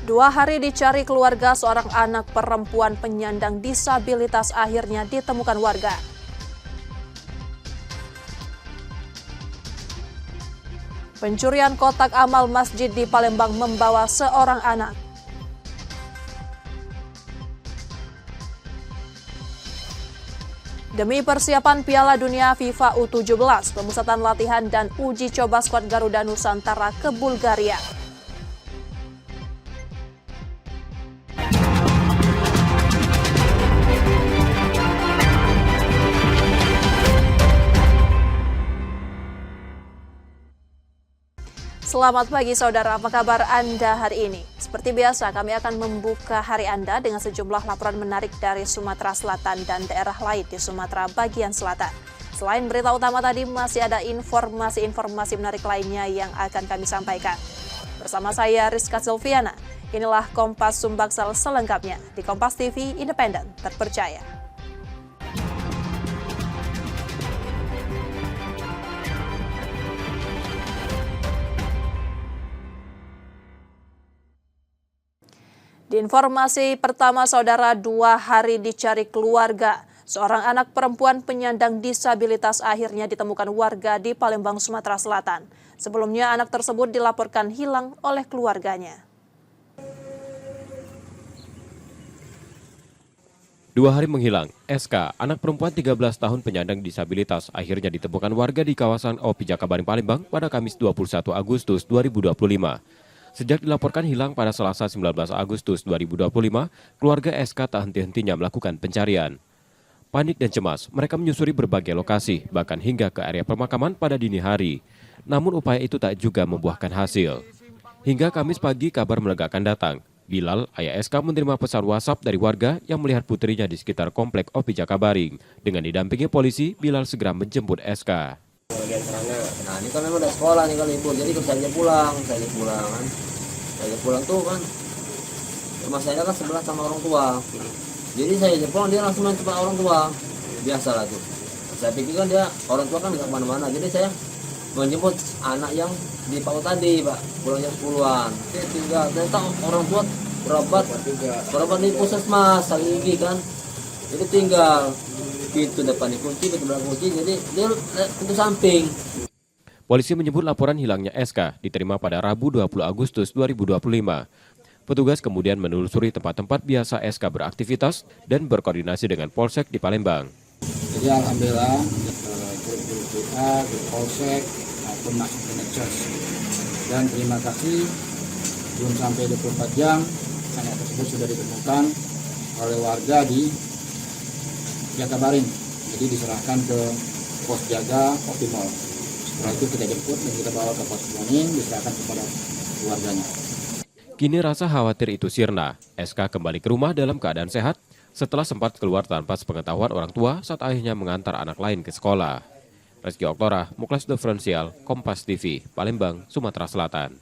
2 hari dicari keluarga, seorang anak perempuan penyandang disabilitas akhirnya ditemukan warga. Pencurian kotak amal masjid di Palembang membawa seorang anak. Demi persiapan Piala Dunia FIFA U17, pemusatan latihan dan uji coba skuad Garuda Nusantara ke Bulgaria. Selamat pagi saudara, apa kabar Anda hari ini? Seperti biasa kami akan membuka hari Anda dengan sejumlah laporan menarik dari Sumatera Selatan dan daerah lain di Sumatera bagian selatan. Selain berita utama tadi masih ada informasi menarik lainnya yang akan kami sampaikan. Bersama saya Rizka Silviana, inilah Kompas Sumbaksel selengkapnya di Kompas TV Independen Terpercaya. Di informasi pertama, saudara, 2 hari dicari keluarga. Seorang anak perempuan penyandang disabilitas akhirnya ditemukan warga di Palembang, Sumatera Selatan. Sebelumnya, anak tersebut dilaporkan hilang oleh keluarganya. 2 hari menghilang, SK, anak perempuan 13 tahun penyandang disabilitas, akhirnya ditemukan warga di kawasan OP Jakabaring, Palembang pada Kamis 21 Agustus 2025. Sejak dilaporkan hilang pada Selasa 19 Agustus 2025, keluarga SK tak henti-hentinya melakukan pencarian. Panik dan cemas, mereka menyusuri berbagai lokasi, bahkan hingga ke area pemakaman pada dini hari. Namun upaya itu tak juga membuahkan hasil. Hingga Kamis pagi kabar melegakan datang. Bilal, ayah SK, menerima pesan WhatsApp dari warga yang melihat putrinya di sekitar komplek OP Jakabaring. Dengan didampingi polisi, Bilal segera menjemput SK. Nah ini kan memang udah sekolah nih kan libur, jadi saya pulang kan. Saya pulang tuh kan, rumah saya kan sebelah sama orang tua. Jadi saya pulang dia langsung main tempat orang tua, biasalah tuh. Saya pikir kan dia orang tua kan nggak kemana-mana, jadi saya menjemput anak yang di PAUD tadi, Pak, pulangnya 10-an. Dia tinggal, ternyata orang tua berobat di puskesmas, lagi kan. Jadi tinggal pintu depan dikunci, pintu belakang kunci, jadi dia pintu samping. Polisi menyebut laporan hilangnya SK diterima pada Rabu 20 Agustus 2025. Petugas kemudian menelusuri tempat-tempat biasa SK beraktivitas dan berkoordinasi dengan Polsek di Palembang. Jadi alhamdulillah grup WA, grup Polsek maupun masuk ke Medsos. Dan terima kasih, belum sampai 24 jam anak tersebut sudah ditemukan oleh warga di Jakabaring. Jadi diserahkan ke pos jaga Optimal. Setelah itu kita jemput dan kita bawa ke pos Kuning, diserahkan kepada keluarganya. Kini rasa khawatir itu sirna. SK kembali ke rumah dalam keadaan sehat setelah sempat keluar tanpa sepengetahuan orang tua saat ayahnya mengantar anak lain ke sekolah. Reski Oktora, Muklas Diferensial, Kompas TV, Palembang, Sumatera Selatan.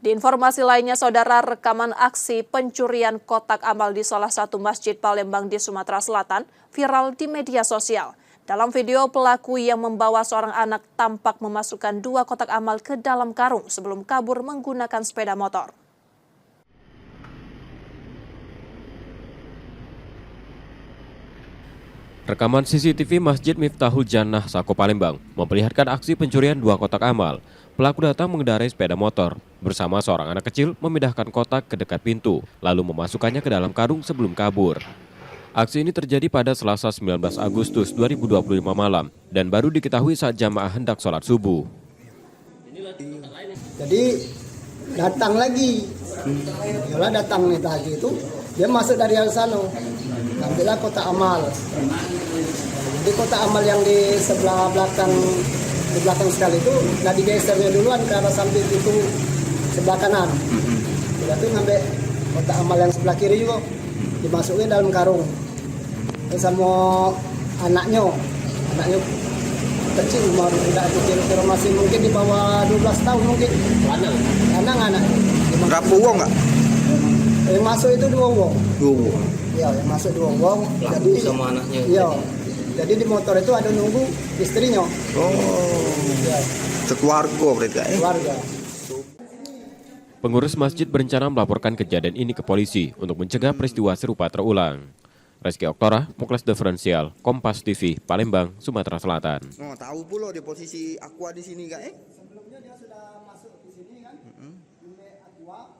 Di informasi lainnya, saudara, rekaman aksi pencurian kotak amal di salah satu masjid Palembang di Sumatera Selatan viral di media sosial. Dalam video, pelaku yang membawa seorang anak tampak memasukkan 2 kotak amal ke dalam karung sebelum kabur menggunakan sepeda motor. Rekaman CCTV Masjid Miftahul Jannah, Sako, Palembang memperlihatkan aksi pencurian 2 kotak amal. Pelaku datang mengendarai sepeda motor bersama seorang anak kecil memindahkan kotak ke dekat pintu, lalu memasukkannya ke dalam karung sebelum kabur. Aksi ini terjadi pada Selasa 19 Agustus 2025 malam dan baru diketahui saat jamaah hendak sholat subuh. Jadi datang lagi, Yola datang nih tadi itu, dia masuk dari sana, ambillah kotak amal. Jadi kotak amal yang di sebelah belakang, di belakang sekali itu, nah digesernya duluan ke arah samping itu sebelah kanan. Jadi ngambil kotak amal yang sebelah kiri juga, dimasukin dalam karung. Terus sama anaknya kecil, tidak kecil, masih mungkin di bawah 12 tahun mungkin. Anak. Berapa uang nggak? Yang masuk itu 2 uang. 2 uang. Iya, yang masuk 2 uang. Jadi Sama anaknya. Iya. Jadi di motor itu ada nunggu istrinya. Oh. Ya, Sekeluarga berarti ya? keluarga. Pengurus masjid berencana melaporkan kejadian ini ke polisi untuk mencegah peristiwa serupa terulang. Reski Oktora, Muklas Diferensial, Kompas TV, Palembang, Sumatera Selatan. Oh, tahu pula di posisi aqua di sini kak? Sebelumnya dia sudah masuk di sini kan. Unit aqua.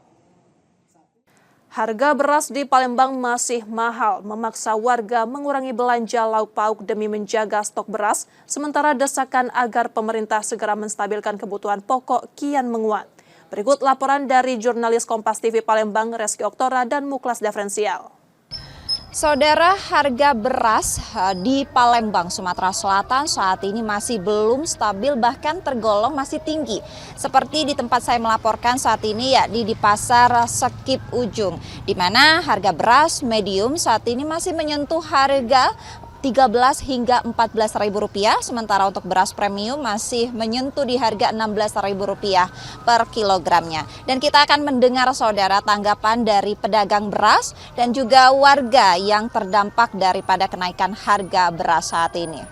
Harga beras di Palembang masih mahal, memaksa warga mengurangi belanja lauk pauk demi menjaga stok beras, sementara desakan agar pemerintah segera menstabilkan kebutuhan pokok kian menguat. Berikut laporan dari jurnalis Kompas TV Palembang, Reski Oktora dan Muklas Diferensial. Saudara, harga beras di Palembang, Sumatera Selatan saat ini masih belum stabil, bahkan tergolong masih tinggi. Seperti di tempat saya melaporkan saat ini, yakni di Pasar Sekip Ujung, di mana harga beras medium saat ini masih menyentuh harga 13 hingga 14 ribu rupiah, sementara untuk beras premium masih menyentuh di harga 16 ribu rupiah per kilogramnya. Dan kita akan mendengar saudara tanggapan dari pedagang beras dan juga warga yang terdampak daripada kenaikan harga beras saat ini.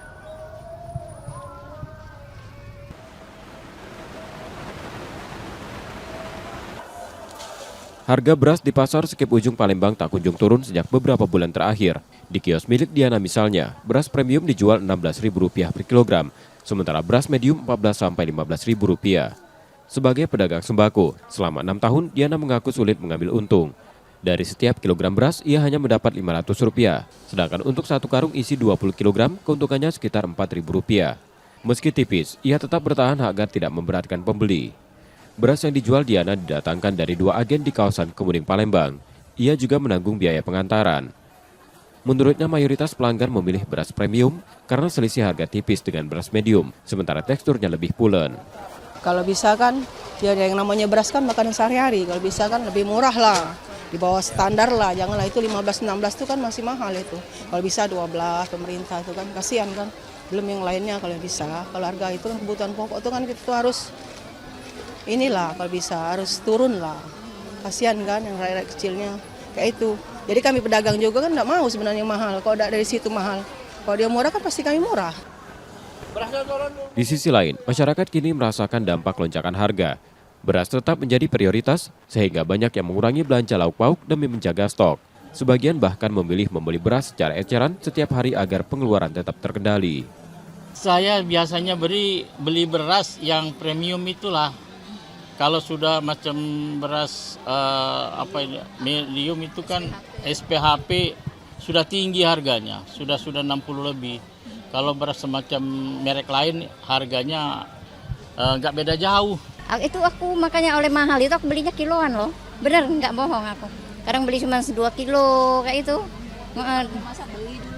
Harga beras di Pasar Sekip Ujung Palembang tak kunjung turun sejak beberapa bulan terakhir. Di kios milik Diana misalnya, beras premium dijual Rp16.000 per kilogram, sementara beras medium Rp14-15.000. Sebagai pedagang sembako, selama 6 tahun Diana mengaku sulit mengambil untung. Dari setiap kilogram beras, ia hanya mendapat Rp500, sedangkan untuk satu karung isi 20 kg, keuntungannya sekitar Rp4.000. Meski tipis, ia tetap bertahan agar tidak memberatkan pembeli. Beras yang dijual Diana didatangkan dari 2 agen di kawasan Kemuning Palembang. Ia juga menanggung biaya pengantaran. Menurutnya mayoritas pelanggan memilih beras premium karena selisih harga tipis dengan beras medium, sementara teksturnya lebih pulen. Kalau bisa kan, ya yang namanya beras kan makanan sehari-hari. Kalau bisa kan lebih murah lah, di bawah standar lah. Janganlah itu 15-16 itu kan masih mahal itu. Kalau bisa 12 pemerintah itu kan kasihan kan. Belum yang lainnya kalau bisa. Kalau harga itu kan kebutuhan pokok itu kan itu harus inilah kalau bisa harus turun lah. Kasihan kan yang rakyat kecilnya kayak itu. Jadi kami pedagang juga kan nggak mau sebenarnya mahal. Kalau dari situ mahal, kalau dia murah kan pasti kami murah. Di sisi lain, masyarakat kini merasakan dampak lonjakan harga. Beras tetap menjadi prioritas sehingga banyak yang mengurangi belanja lauk pauk demi menjaga stok. Sebagian bahkan memilih membeli beras secara eceran setiap hari agar pengeluaran tetap terkendali. Saya biasanya beli beras yang premium itulah. Kalau sudah macam beras medium itu kan SPHP sudah tinggi harganya, sudah 60 lebih. Kalau beras semacam merek lain harganya nggak beda jauh. Itu aku makanya oleh mahal itu aku belinya kiloan loh, bener nggak bohong aku. Kadang beli cuma 2 kilo kayak itu.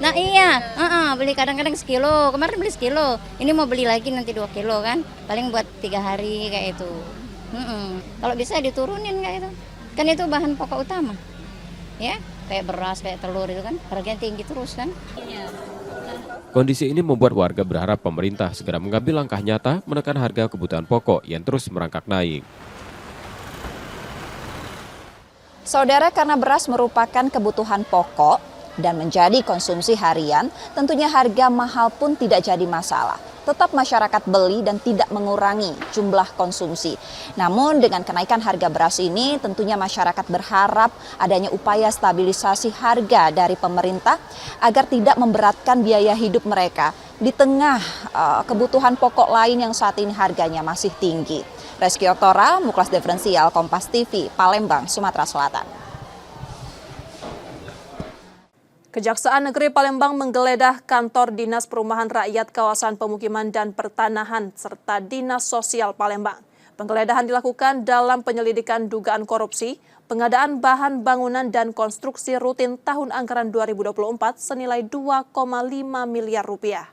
Nah iya, beli kadang-kadang sekilo. Kemarin beli sekilo, ini mau beli lagi nanti 2 kilo kan, paling buat 3 hari kayak itu. Kalau bisa diturunin kayak itu, kan itu bahan pokok utama, ya kayak beras, kayak telur itu kan harganya tinggi terus kan. Kondisi ini membuat warga berharap pemerintah segera mengambil langkah nyata menekan harga kebutuhan pokok yang terus merangkak naik. Saudara, karena beras merupakan kebutuhan pokok dan menjadi konsumsi harian, tentunya harga mahal pun tidak jadi masalah. Tetap masyarakat beli dan tidak mengurangi jumlah konsumsi. Namun dengan kenaikan harga beras ini tentunya masyarakat berharap adanya upaya stabilisasi harga dari pemerintah agar tidak memberatkan biaya hidup mereka di tengah kebutuhan pokok lain yang saat ini harganya masih tinggi. Reski Oktora, Muklas Diferensial, Kompas TV, Palembang, Sumatera Selatan. Kejaksaan Negeri Palembang menggeledah kantor Dinas Perumahan Rakyat Kawasan Pemukiman dan Pertanahan serta Dinas Sosial Palembang. Penggeledahan dilakukan dalam penyelidikan dugaan korupsi, pengadaan bahan bangunan dan konstruksi rutin tahun anggaran 2024 senilai 2,5 miliar rupiah.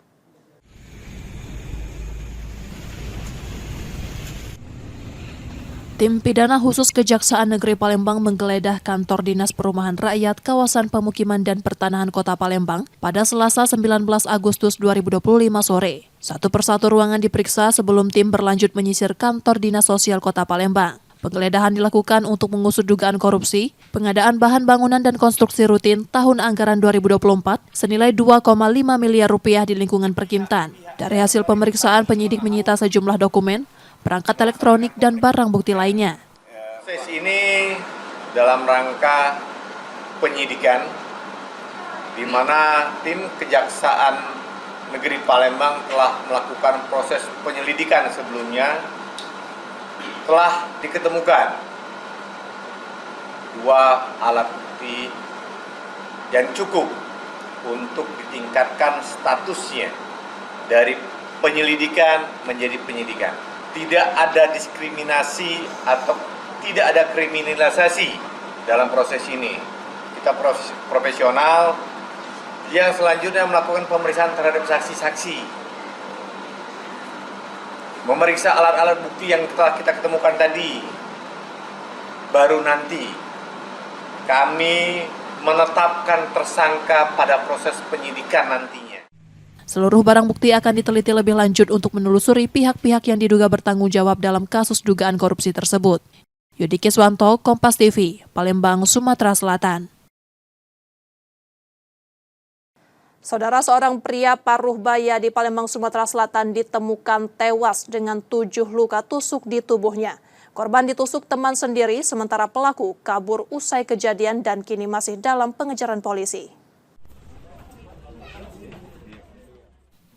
Tim Pidana Khusus Kejaksaan Negeri Palembang menggeledah kantor Dinas Perumahan Rakyat Kawasan Pemukiman dan Pertanahan Kota Palembang pada Selasa 19 Agustus 2025 sore. Satu persatu ruangan diperiksa sebelum tim berlanjut menyisir kantor Dinas Sosial Kota Palembang. Penggeledahan dilakukan untuk mengusut dugaan korupsi, pengadaan bahan bangunan dan konstruksi rutin tahun anggaran 2024 senilai 2,5 miliar rupiah di lingkungan Perkintan. Dari hasil pemeriksaan, penyidik menyita sejumlah dokumen, perangkat elektronik, dan barang bukti lainnya. Proses ini dalam rangka penyidikan, di mana tim Kejaksaan Negeri Palembang telah melakukan proses penyelidikan sebelumnya, telah diketemukan 2 alat bukti yang cukup untuk ditingkatkan statusnya dari penyelidikan menjadi penyidikan. Tidak ada diskriminasi atau tidak ada kriminalisasi dalam proses ini. Kita profesional yang selanjutnya melakukan pemeriksaan terhadap saksi-saksi, memeriksa alat-alat bukti yang telah kita ketemukan tadi. Baru nanti kami menetapkan tersangka pada proses penyidikan nantinya. Seluruh barang bukti akan diteliti lebih lanjut untuk menelusuri pihak-pihak yang diduga bertanggung jawab dalam kasus dugaan korupsi tersebut. Yudi Kiswanto, Kompas TV, Palembang, Sumatera Selatan. Saudara, seorang pria paruh baya di Palembang, Sumatera Selatan ditemukan tewas dengan 7 luka tusuk di tubuhnya. Korban ditusuk teman sendiri, sementara pelaku kabur usai kejadian dan kini masih dalam pengejaran polisi.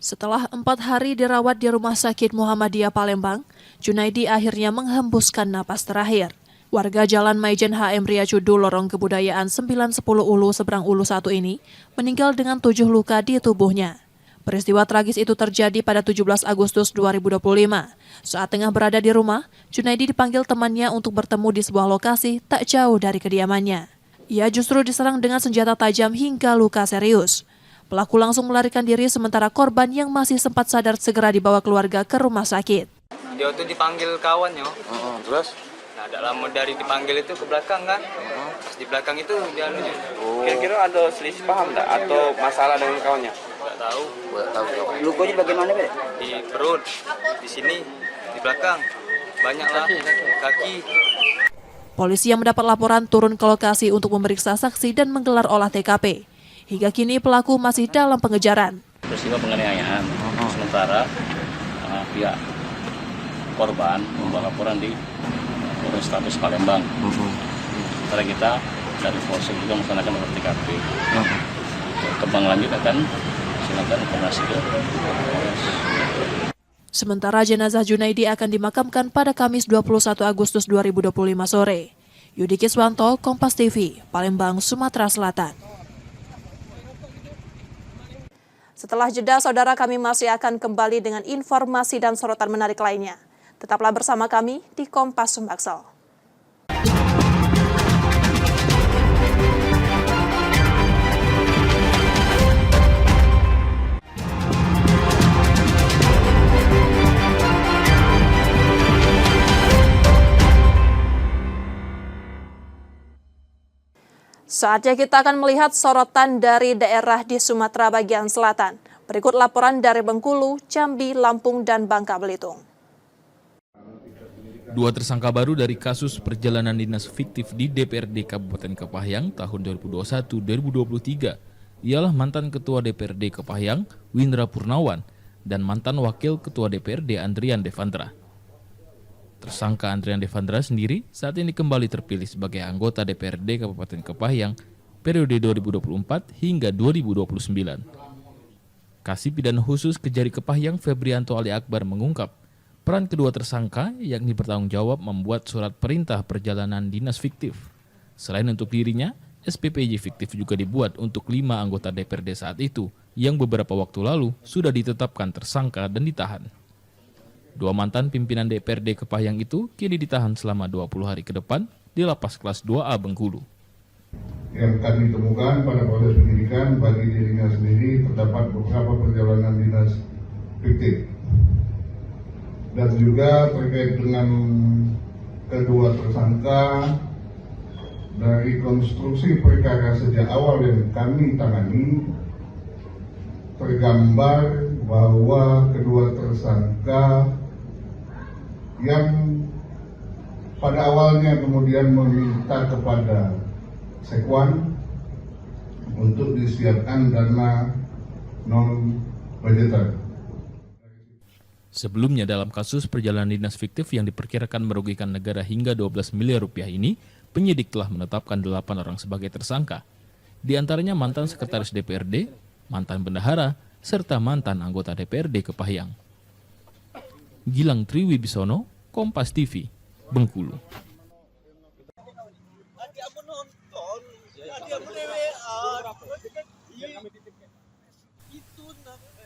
Setelah 4 hari dirawat di Rumah Sakit Muhammadiyah Palembang, Junaidi akhirnya menghembuskan napas terakhir. Warga Jalan Maijen HM Riacudu, Lorong Kebudayaan 910 Ulu Seberang Ulu 1 ini meninggal dengan 7 luka di tubuhnya. Peristiwa tragis itu terjadi pada 17 Agustus 2025. Saat tengah berada di rumah, Junaidi dipanggil temannya untuk bertemu di sebuah lokasi tak jauh dari kediamannya. Ia justru diserang dengan senjata tajam hingga luka serius. Pelaku langsung melarikan diri sementara korban yang masih sempat sadar segera dibawa keluarga ke rumah sakit. Dia tuh dipanggil kawannya. Terus? Nah, dalam dari dipanggil itu ke belakang kan. Pas di belakang itu dia nunjuk. Kira-kira ada selisih paham tak atau masalah dengan kawannya? Nggak tahu. Lukanya bagaimana, Be? Di perut, di sini, di belakang. Banyaklah kaki. Polisi yang mendapat laporan turun ke lokasi untuk memeriksa saksi dan menggelar olah TKP. Hingga kini pelaku masih dalam pengejaran. Peristiwa penganiayaan. Sementara pihak korban membawa laporan di Polrestabes Palembang. Sementara kita dari Polsek juga melaksanakan olah TKP. Kembang lanjut akan silakan informasi ke Polres. Sementara jenazah Junaidi akan dimakamkan pada Kamis 21 Agustus 2025 sore. Yudi Kiswanto, Kompas TV, Palembang, Sumatera Selatan. Setelah jeda, saudara, kami masih akan kembali dengan informasi dan sorotan menarik lainnya. Tetaplah bersama kami di Kompas Sumbaksel. Saatnya kita akan melihat sorotan dari daerah di Sumatera bagian selatan. Berikut laporan dari Bengkulu, Jambi, Lampung, dan Bangka Belitung. 2 tersangka baru dari kasus perjalanan dinas fiktif di DPRD Kabupaten Kepahyang tahun 2021-2023 ialah mantan Ketua DPRD Kepahyang, Windra Purnawan, dan mantan Wakil Ketua DPRD Andrian Devandra. Tersangka Andrian Devandra sendiri saat ini kembali terpilih sebagai anggota DPRD Kabupaten Kepahyang periode 2024 hingga 2029. Kasih Pidana Khusus Kejari Kepahyang Febrianto Ali Akbar mengungkap peran kedua tersangka yakni bertanggung jawab membuat surat perintah perjalanan dinas fiktif. Selain untuk dirinya, SPPJ fiktif juga dibuat untuk 5 anggota DPRD saat itu yang beberapa waktu lalu sudah ditetapkan tersangka dan ditahan. 2 mantan pimpinan DPRD Kepahyang itu kini ditahan selama 20 hari ke depan di Lapas Kelas 2A Bengkulu. Yang kami temukan pada proses penyidikan bagi dirinya sendiri terdapat beberapa perjalanan dinas fiktif. Dan juga terkait dengan kedua tersangka, dari konstruksi perkara sejak awal yang kami tangani, tergambar bahwa kedua tersangka yang pada awalnya kemudian meminta kepada Sekwan untuk disiapkan dana non-budgeter. Sebelumnya dalam kasus perjalanan dinas fiktif yang diperkirakan merugikan negara hingga 12 miliar rupiah ini, penyidik telah menetapkan 8 orang sebagai tersangka. Di antaranya mantan sekretaris DPRD, mantan bendahara, serta mantan anggota DPRD Kepahyang. Gilang Triwibisono, Kompas TV, Bengkulu.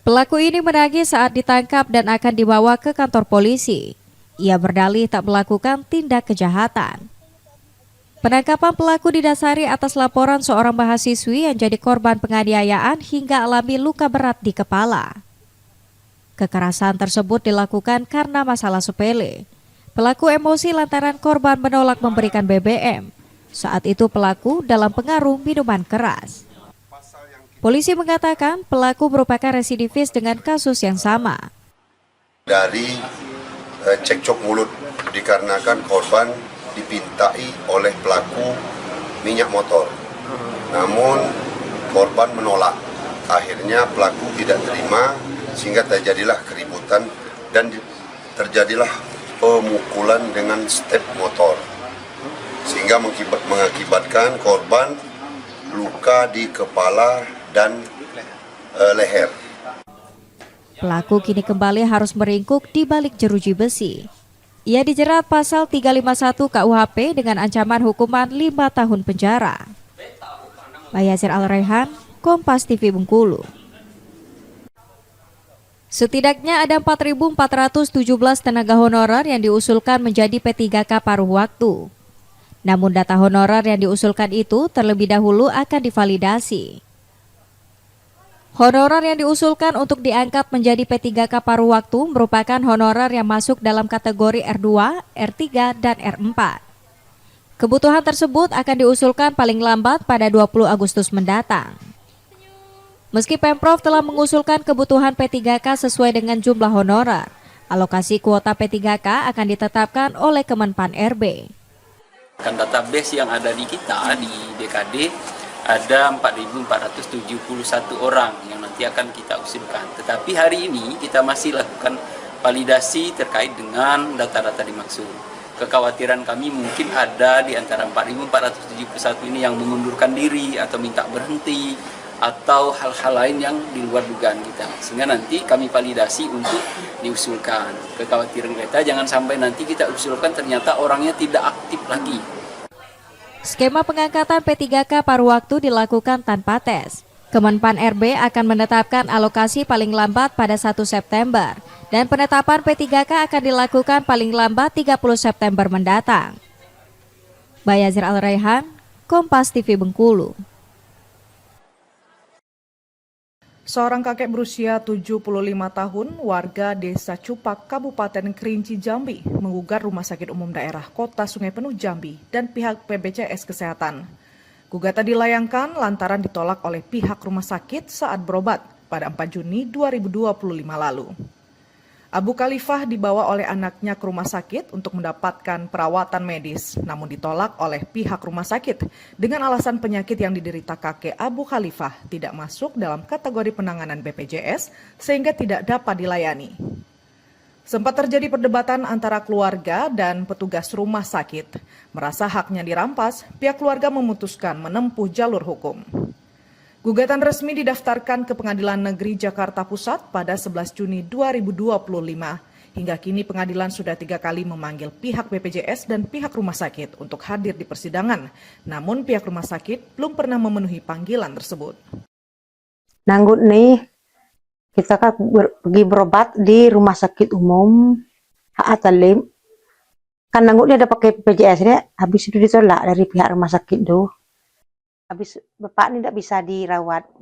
Pelaku ini menangis saat ditangkap dan akan dibawa ke kantor polisi. Ia berdalih tak melakukan tindak kejahatan. Penangkapan pelaku didasari atas laporan seorang mahasiswi yang jadi korban penganiayaan hingga alami luka berat di kepala. Kekerasan tersebut dilakukan karena masalah sepele. Pelaku emosi lantaran korban menolak memberikan BBM. Saat itu pelaku dalam pengaruh minuman keras. Polisi mengatakan pelaku merupakan residivis dengan kasus yang sama. Dari cekcok mulut dikarenakan korban dipintai oleh pelaku minyak motor. Namun korban menolak. Akhirnya pelaku tidak terima sehingga terjadilah keributan dan terjadilah pemukulan dengan step motor. Sehingga mengakibatkan korban luka di kepala dan leher. Pelaku kini kembali harus meringkuk di balik jeruji besi. Ia dijerat pasal 351 KUHP dengan ancaman hukuman 5 tahun penjara. Bayazir Al-Raihan, Kompas TV Bengkulu. Setidaknya ada 4.417 tenaga honorer yang diusulkan menjadi P3K paruh waktu. Namun data honorer yang diusulkan itu terlebih dahulu akan divalidasi. Honorer yang diusulkan untuk diangkat menjadi P3K paruh waktu merupakan honorer yang masuk dalam kategori R2, R3, dan R4. Kebutuhan tersebut akan diusulkan paling lambat pada 20 Agustus mendatang. Meski Pemprov telah mengusulkan kebutuhan P3K sesuai dengan jumlah honorer, alokasi kuota P3K akan ditetapkan oleh Kemenpan RB. Kan database yang ada di kita di DKD ada 4.471 orang yang nanti akan kita usulkan. Tetapi hari ini kita masih lakukan validasi terkait dengan data-data dimaksud. Kekhawatiran kami mungkin ada di antara 4.471 ini yang mengundurkan diri atau minta berhenti atau hal-hal lain yang di luar dugaan kita. Sehingga nanti kami validasi untuk diusulkan. Kekhawatiran kita jangan sampai nanti kita usulkan ternyata orangnya tidak aktif lagi. Skema pengangkatan P3K paruh waktu dilakukan tanpa tes. Kemenpan RB akan menetapkan alokasi paling lambat pada 1 September dan penetapan P3K akan dilakukan paling lambat 30 September mendatang. Bayazir Al-Raihan, Kompas TV Bengkulu. Seorang kakek berusia 75 tahun, warga Desa Cupak, Kabupaten Kerinci, Jambi, menggugat Rumah Sakit Umum Daerah Kota Sungai Penuh Jambi dan pihak BPJS Kesehatan. Gugatan dilayangkan lantaran ditolak oleh pihak rumah sakit saat berobat pada 4 Juni 2025 lalu. Abu Khalifah dibawa oleh anaknya ke rumah sakit untuk mendapatkan perawatan medis, namun ditolak oleh pihak rumah sakit dengan alasan penyakit yang diderita kakek Abu Khalifah tidak masuk dalam kategori penanganan BPJS sehingga tidak dapat dilayani. Sempat terjadi perdebatan antara keluarga dan petugas rumah sakit. Merasa haknya dirampas, pihak keluarga memutuskan menempuh jalur hukum. Gugatan resmi didaftarkan ke Pengadilan Negeri Jakarta Pusat pada 11 Juni 2025. Hingga kini pengadilan sudah 3 kali memanggil pihak BPJS dan pihak rumah sakit untuk hadir di persidangan. Namun pihak rumah sakit belum pernah memenuhi panggilan tersebut. Nanggut nih, kita kan pergi berobat di rumah sakit umum Ha'atalim. Kan nanggutnya ada pakai BPJS ini, habis itu ditolak dari pihak rumah sakit tuh. Habis bapak ini tidak bisa dirawat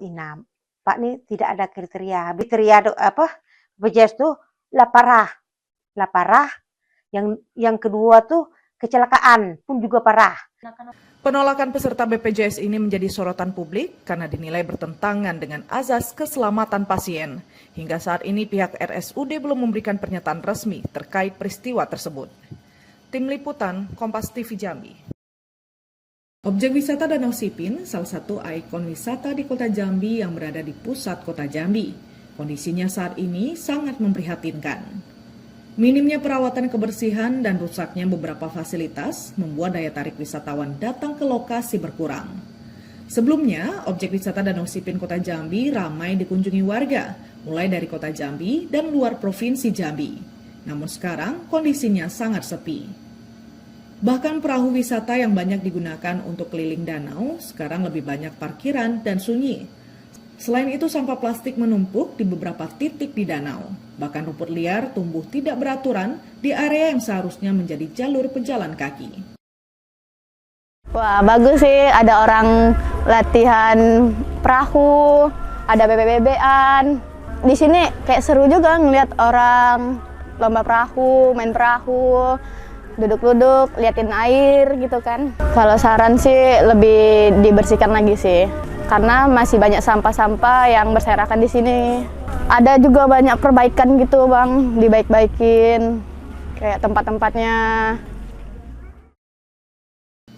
inap. Pak ini tidak ada kriteria. Kriteria BPJS tuh lah parah. Yang kedua tuh kecelakaan pun juga parah. Penolakan peserta BPJS ini menjadi sorotan publik karena dinilai bertentangan dengan azas keselamatan pasien. Hingga saat ini pihak RSUD belum memberikan pernyataan resmi terkait peristiwa tersebut. Tim Liputan Kompas TV Jambi. Objek wisata Danau Sipin, salah satu ikon wisata di kota Jambi yang berada di pusat kota Jambi. Kondisinya saat ini sangat memprihatinkan. Minimnya perawatan kebersihan dan rusaknya beberapa fasilitas membuat daya tarik wisatawan datang ke lokasi berkurang. Sebelumnya, objek wisata Danau Sipin Kota Jambi ramai dikunjungi warga, mulai dari Kota Jambi dan luar Provinsi Jambi. Namun sekarang kondisinya sangat sepi. Bahkan perahu wisata yang banyak digunakan untuk keliling danau sekarang lebih banyak parkiran dan sunyi. Selain itu, sampah plastik menumpuk di beberapa titik di danau. Bahkan rumput liar tumbuh tidak beraturan di area yang seharusnya menjadi jalur pejalan kaki. Wah, bagus sih, ada orang latihan perahu, ada bebek-bebekan. Di sini kayak seru juga ngeliat orang lomba perahu, main perahu, duduk-duduk, liatin air gitu kan. Kalau saran sih lebih dibersihkan lagi sih, karena masih banyak sampah-sampah yang berserakan di sini. Ada juga banyak perbaikan gitu Bang, dibaik-baikin kayak tempat-tempatnya.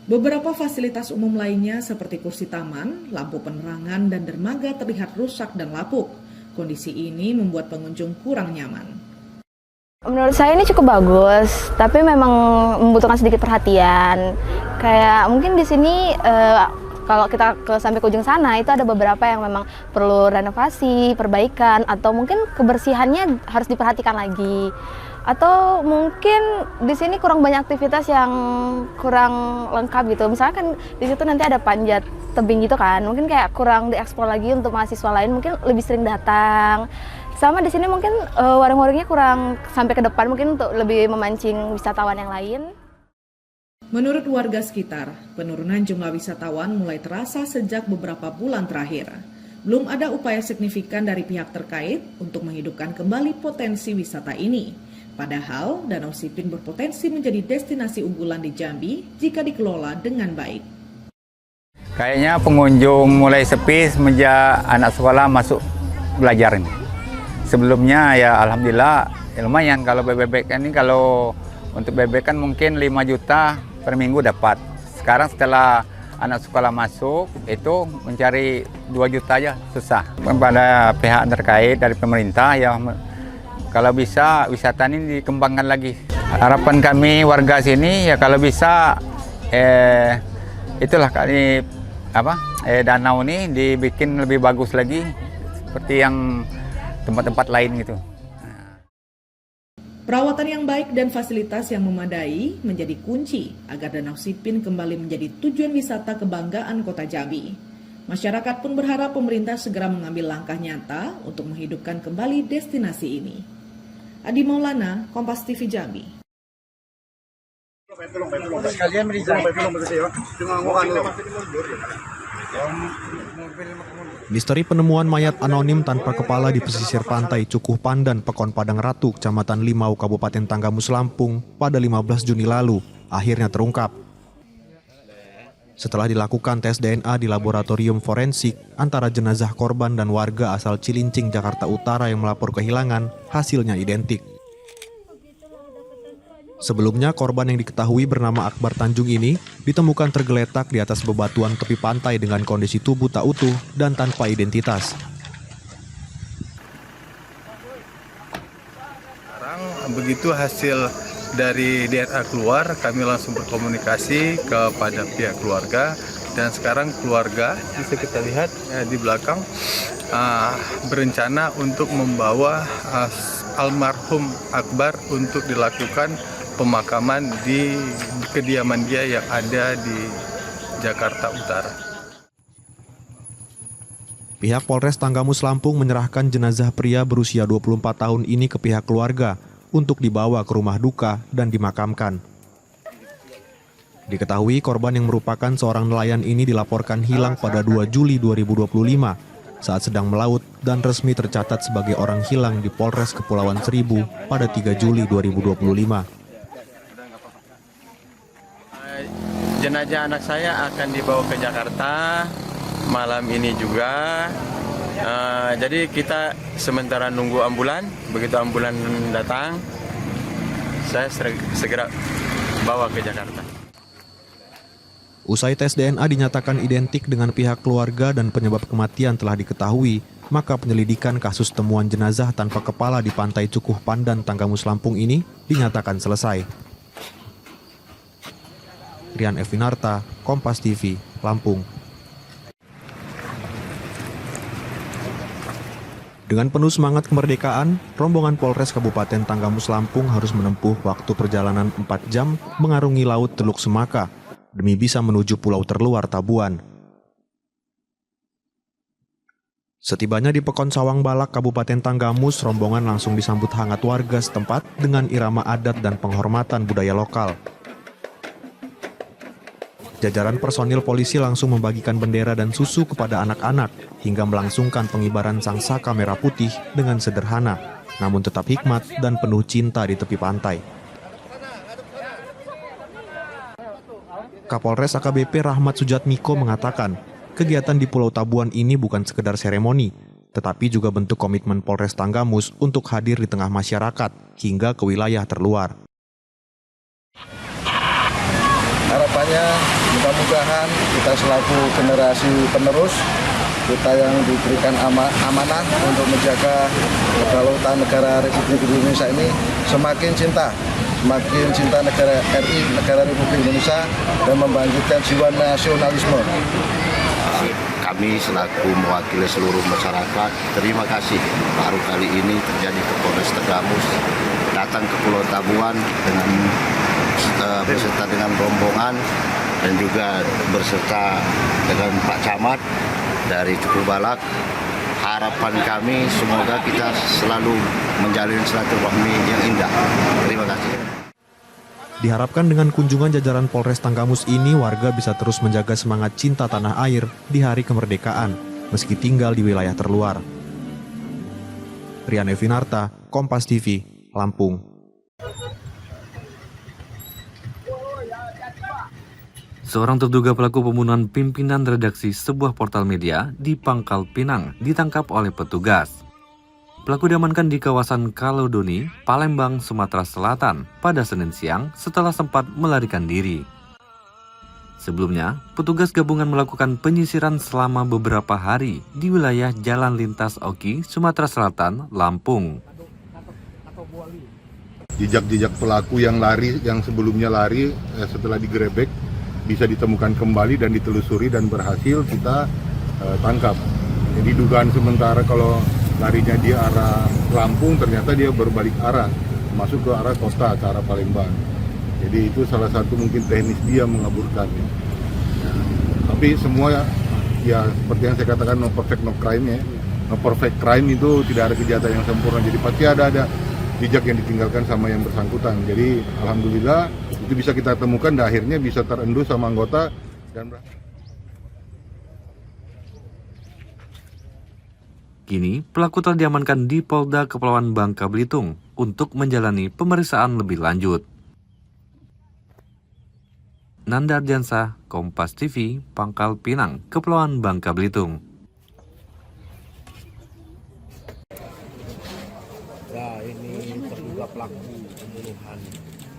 Beberapa fasilitas umum lainnya seperti kursi taman, lampu penerangan, dan dermaga terlihat rusak dan lapuk. Kondisi ini membuat pengunjung kurang nyaman. Menurut saya ini cukup bagus, tapi memang membutuhkan sedikit perhatian. Kayak mungkin di sini kalau kita sampai ke ujung sana itu ada beberapa yang memang perlu renovasi, perbaikan, atau mungkin kebersihannya harus diperhatikan lagi. Atau mungkin di sini kurang banyak aktivitas yang kurang lengkap gitu. Misalkan di situ nanti ada panjat tebing gitu kan, mungkin kayak kurang dieksplor lagi untuk mahasiswa lain, mungkin lebih sering datang. Sama di sini mungkin warung-warungnya kurang sampai ke depan, mungkin untuk lebih memancing wisatawan yang lain. Menurut warga sekitar, penurunan jumlah wisatawan mulai terasa sejak beberapa bulan terakhir. Belum ada upaya signifikan dari pihak terkait untuk menghidupkan kembali potensi wisata ini. Padahal Danau Sipin berpotensi menjadi destinasi unggulan di Jambi jika dikelola dengan baik. Kayaknya pengunjung mulai sepi semenjak anak sekolah masuk belajar ini. Sebelumnya ya alhamdulillah ya lumayan kalau bebek ini, kalau untuk bebek kan mungkin 5 juta per minggu dapat. Sekarang setelah anak sekolah masuk itu mencari 2 juta aja susah. Kepada pihak terkait dari pemerintah ya kalau bisa wisata ini dikembangkan lagi. Harapan kami warga sini ya kalau bisa itulah kali danau ini dibikin lebih bagus lagi seperti yang tempat-tempat lain gitu. Perawatan yang baik dan fasilitas yang memadai menjadi kunci agar Danau Sipin kembali menjadi tujuan wisata kebanggaan Kota Jambi. Masyarakat pun berharap pemerintah segera mengambil langkah nyata untuk menghidupkan kembali destinasi ini. Adi Maulana, Kompas TV Jambi. Misteri penemuan mayat anonim tanpa kepala di pesisir pantai Cukuh Pandan, Pekon Padang Ratu, Kecamatan Limau, Kabupaten Tanggamus, Lampung pada 15 Juni lalu akhirnya terungkap. Setelah dilakukan tes DNA di laboratorium forensik antara jenazah korban dan warga asal Cilincing, Jakarta Utara yang melapor kehilangan, hasilnya identik. Sebelumnya, korban yang diketahui bernama Akbar Tanjung ini ditemukan tergeletak di atas bebatuan tepi pantai dengan kondisi tubuh tak utuh dan tanpa identitas. Sekarang begitu hasil dari DNA keluar, kami langsung berkomunikasi kepada pihak keluarga, dan sekarang keluarga bisa kita lihat di belakang berencana untuk membawa almarhum Akbar untuk dilakukan pemakaman di kediaman dia yang ada di Jakarta Utara. Pihak Polres Tanggamus, Lampung menyerahkan jenazah pria berusia 24 tahun ini ke pihak keluarga untuk dibawa ke rumah duka dan dimakamkan. Diketahui korban yang merupakan seorang nelayan ini dilaporkan hilang pada 2 Juli 2025 saat sedang melaut dan resmi tercatat sebagai orang hilang di Polres Kepulauan Seribu pada 3 Juli 2025. Jenazah anak saya akan dibawa ke Jakarta malam ini juga. Jadi kita sementara nunggu ambulan, begitu ambulan datang, saya segera bawa ke Jakarta. Usai tes DNA dinyatakan identik dengan pihak keluarga dan penyebab kematian telah diketahui, maka penyelidikan kasus temuan jenazah tanpa kepala di Pantai Cukuh Pandan, Tanggamus, Lampung ini dinyatakan selesai. Rian Evinarta, Kompas TV, Lampung. Dengan penuh semangat kemerdekaan, rombongan Polres Kabupaten Tanggamus, Lampung harus menempuh waktu perjalanan 4 jam mengarungi Laut Teluk Semaka demi bisa menuju pulau terluar Tabuan. Setibanya di Pekon Sawang Balak, Kabupaten Tanggamus, rombongan langsung disambut hangat warga setempat dengan irama adat dan penghormatan budaya lokal. Jajaran personil polisi langsung membagikan bendera dan susu kepada anak-anak hingga melangsungkan pengibaran sang saka merah putih dengan sederhana, namun tetap hikmat dan penuh cinta di tepi pantai. Kapolres AKBP Rahmat Sujatmiko mengatakan, kegiatan di Pulau Tabuan ini bukan sekedar seremoni, tetapi juga bentuk komitmen Polres Tanggamus untuk hadir di tengah masyarakat hingga ke wilayah terluar. Harapannya mudah-mudahan kita selaku generasi penerus, kita yang diberikan amanah untuk menjaga kedaulatan negara Republik Indonesia ini semakin cinta negara RI, negara Republik Indonesia, dan membangkitkan jiwa nasionalisme. Kami selaku mewakili seluruh masyarakat, terima kasih baru kali ini terjadi ke Polres Tanggamus, datang ke Pulau Tabuan dengan beserta dengan rombongan dan juga berserta dengan Pak Camat dari Cukuh Balak. Harapan kami semoga kita selalu menjalin silaturahmi yang indah. Terima kasih. Diharapkan dengan kunjungan jajaran Polres Tanggamus ini, warga bisa terus menjaga semangat cinta tanah air di hari kemerdekaan, meski tinggal di wilayah terluar. Rian Evinarta, Kompas TV, Lampung. Seorang terduga pelaku pembunuhan pimpinan redaksi sebuah portal media di Pangkal Pinang ditangkap oleh petugas. Pelaku diamankan di kawasan Kalodoni, Palembang, Sumatera Selatan pada Senin siang setelah sempat melarikan diri. Sebelumnya, petugas gabungan melakukan penyisiran selama beberapa hari di wilayah Jalan Lintas Oki, Sumatera Selatan, Lampung. Jejak-jejak pelaku yang lari, yang sebelumnya lari setelah digerebek, bisa ditemukan kembali dan ditelusuri dan berhasil kita tangkap. Jadi dugaan sementara kalau larinya di arah Lampung, ternyata dia berbalik arah, masuk ke arah kota, ke arah Palembang. Jadi itu salah satu mungkin teknis dia mengaburkan. Ya. Tapi semua ya seperti yang saya katakan, no perfect no crime ya. No perfect crime itu tidak ada kejahatan yang sempurna. Jadi pasti ada jejak yang ditinggalkan sama yang bersangkutan. Jadi alhamdulillah itu bisa kita temukan dan akhirnya bisa terendus sama anggota dan Kini, pelaku telah diamankan di Polda Kepulauan Bangka Belitung untuk menjalani pemeriksaan lebih lanjut. Nanda Ardiansah, Kompas TV, Pangkal Pinang, Kepulauan Bangka Belitung. Nah, ini terduga pelaku pembunuhan.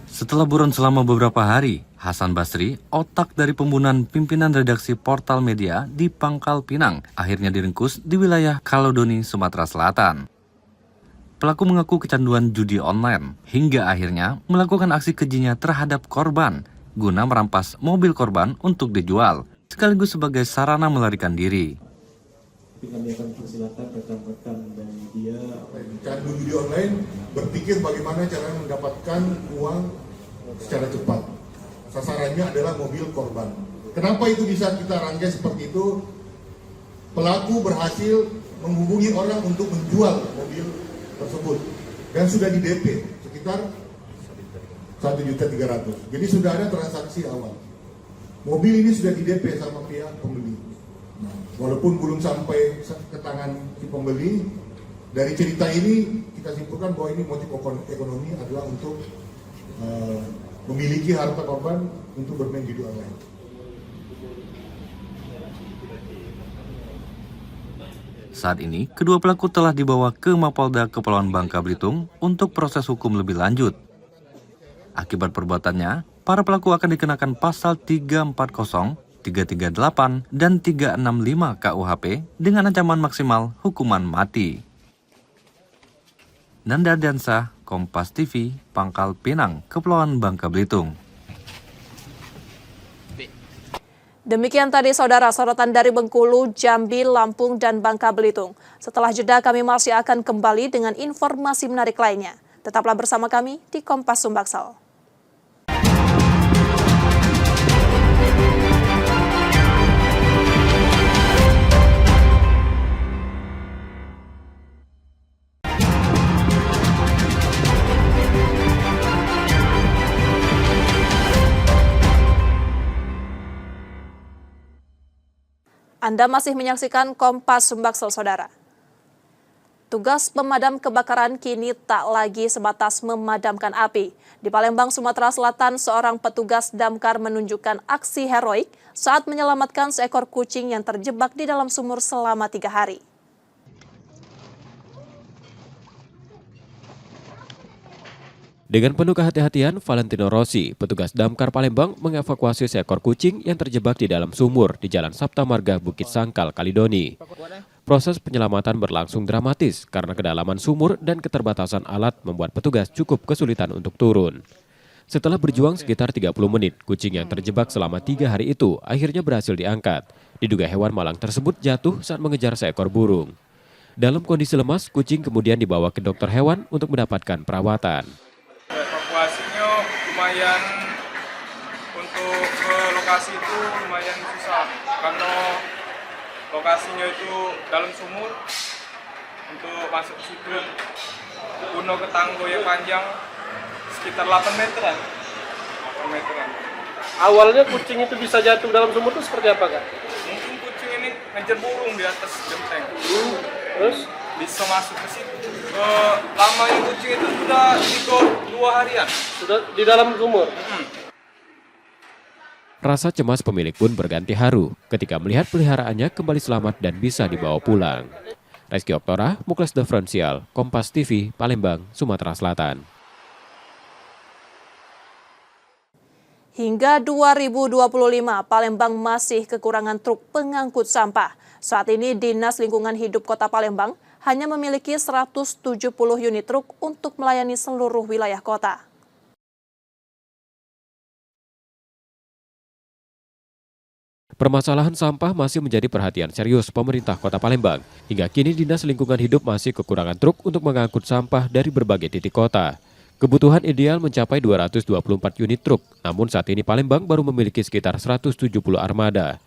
Setelah buron selama beberapa hari, Hasan Basri, otak dari pembunuhan pimpinan redaksi portal media di Pangkal Pinang, akhirnya diringkus di wilayah Kalodoni, Sumatera Selatan. Pelaku mengaku kecanduan judi online, hingga akhirnya melakukan aksi kejinya terhadap korban, guna merampas mobil korban untuk dijual, sekaligus sebagai sarana melarikan diri. Kami akan persilakan rekan-rekan dan media. Candu judi online berpikir bagaimana cara mendapatkan uang secara cepat. Sasarannya adalah mobil korban. Kenapa itu bisa kita rangkai seperti itu? Pelaku berhasil menghubungi orang untuk menjual mobil tersebut dan sudah di DP sekitar 1.300.000. Jadi sudah ada transaksi awal. Mobil ini sudah di DP sama pihak pembeli. Nah, walaupun belum sampai ke tangan si pembeli, dari cerita ini kita simpulkan bahwa ini motif ekonomi adalah untuk memiliki harta korban untuk bermain judi online. Saat ini, kedua pelaku telah dibawa ke Mapolda Kepulauan Bangka Belitung untuk proses hukum lebih lanjut. Akibat perbuatannya, para pelaku akan dikenakan pasal 340, 338, dan 365 KUHP dengan ancaman maksimal hukuman mati. Nanda Diansah, Kompas TV, Pangkal Pinang, Kepulauan Bangka Belitung. Demikian tadi saudara sorotan dari Bengkulu, Jambi, Lampung, dan Bangka Belitung. Setelah jeda kami masih akan kembali dengan informasi menarik lainnya. Tetaplah bersama kami di Kompas Sumbaksel. Anda masih menyaksikan Kompas Sumbaksel, saudara. Tugas pemadam kebakaran kini tak lagi sebatas memadamkan api. Di Palembang, Sumatera Selatan, seorang petugas damkar menunjukkan aksi heroik saat menyelamatkan seekor kucing yang terjebak di dalam sumur selama 3 hari. Dengan penuh kehati-hatian, Valentino Rossi, petugas damkar Palembang, mengevakuasi seekor kucing yang terjebak di dalam sumur di Jalan Sabta Marga, Bukit Sangkal, Kalidoni. Proses penyelamatan berlangsung dramatis karena kedalaman sumur dan keterbatasan alat membuat petugas cukup kesulitan untuk turun. Setelah berjuang sekitar 30 menit, kucing yang terjebak selama 3 hari itu akhirnya berhasil diangkat. Diduga hewan malang tersebut jatuh saat mengejar seekor burung. Dalam kondisi lemas, kucing kemudian dibawa ke dokter hewan untuk mendapatkan perawatan. Evakuasinya lumayan, untuk ke lokasi itu lumayan susah karena lokasinya itu dalam sumur. Untuk masuk ke situ kuno ke tanggo yang panjang sekitar 8 meteran. Awalnya kucing itu bisa jatuh dalam sumur itu seperti apa, Kak? Mungkin kucing ini ngejar burung di atas genteng. Terus bisa masuk ke situ. Lamanya kucing itu sudah 2 harian. Sudah di dalam sumur. Rasa cemas pemilik pun berganti haru ketika melihat peliharaannya kembali selamat dan bisa dibawa pulang. Reski Oktora, Muklas Differential, Kompas TV, Palembang, Sumatera Selatan. Hingga 2025, Palembang masih kekurangan truk pengangkut sampah. Saat ini Dinas Lingkungan Hidup Kota Palembang hanya memiliki 170 unit truk untuk melayani seluruh wilayah kota. Permasalahan sampah masih menjadi perhatian serius pemerintah Kota Palembang. Hingga kini Dinas Lingkungan Hidup masih kekurangan truk untuk mengangkut sampah dari berbagai titik kota. Kebutuhan ideal mencapai 224 unit truk, namun saat ini Palembang baru memiliki sekitar 170 armada.